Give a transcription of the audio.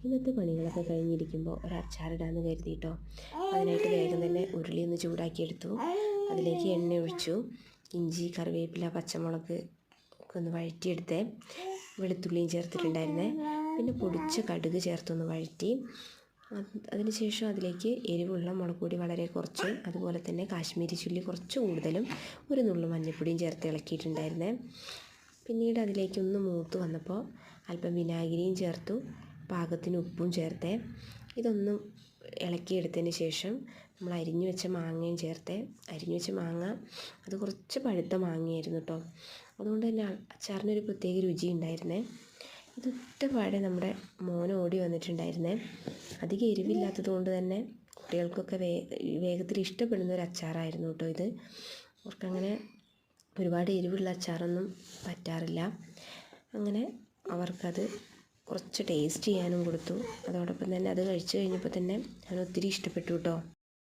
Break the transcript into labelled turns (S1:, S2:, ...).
S1: ഇന്നത്തെ പണികളൊക്കെ കഴിഞ്ഞിരിക്കുമ്പോൾ ഒരു അച്ചാറിടാമെന്ന് കരുതിയിട്ടോ. അതിനായിട്ട് വേഗം തന്നെ ഉരുളി ഒന്ന് ചൂടാക്കിയെടുത്തു. അതിലേക്ക് എണ്ണ ഒഴിച്ചു. ഇഞ്ചി, കറിവേപ്പില, പച്ചമുളക് ഒക്കെ ഒന്ന് വഴറ്റിയെടുത്തേ. വെളുത്തുള്ളിയും ചേർത്തിട്ടുണ്ടായിരുന്നേ. പിന്നെ പൊടിച്ച കടുക് ചേർത്തൊന്ന് വഴറ്റി. അതിനുശേഷം അതിലേക്ക് എരിവുള്ള മുളക് പൊടി വളരെ കുറച്ചും അതുപോലെ തന്നെ കാശ്മീരി ചില്ലി കുറച്ച് കൂടുതലും ഒരു നുള്ളു മഞ്ഞൾപ്പൊടിയും ചേർത്ത് ഇളക്കിയിട്ടുണ്ടായിരുന്നേ. പിന്നീട് അതിലേക്കൊന്ന് മൂത്ത് വന്നപ്പോൾ അല്പം വിനാഗിരിയും ചേർത്തു. പാകത്തിന് ഉപ്പും ചേർത്തേ. ഇതൊന്നും ഇളക്കിയെടുത്തതിന് ശേഷം നമ്മൾ അരിഞ്ഞു വെച്ച മാങ്ങയും ചേർത്തേ. അരിഞ്ഞു വെച്ച മാങ്ങ അത് കുറച്ച് പഴുത്ത മാങ്ങയായിരുന്നു കേട്ടോ. അതുകൊണ്ട് തന്നെ അച്ചാറിനൊരു പ്രത്യേക രുചി ഉണ്ടായിരുന്നേ. ഇതൊറ്റപാടെ നമ്മുടെ മോൻ ഓടി വന്നിട്ടുണ്ടായിരുന്നേ. അധികം എരിവില്ലാത്തത് കൊണ്ട് തന്നെ കുട്ടികൾക്കൊക്കെ വേഗത്തിൽ ഇഷ്ടപ്പെടുന്ന ഒരു അച്ചാറായിരുന്നു കേട്ടോ ഇത്. അവർക്കങ്ങനെ ഒരുപാട് എരിവുള്ള അച്ചാറൊന്നും പറ്റാറില്ല. അങ്ങനെ അവർക്കത് കുറച്ച് ടേസ്റ്റ് ചെയ്യാനും കൊടുത്തു. അതോടൊപ്പം തന്നെ അത് കഴിച്ചു കഴിഞ്ഞപ്പോൾ തന്നെ അവന് ഒത്തിരി ഇഷ്ടപ്പെട്ടു കേട്ടോ.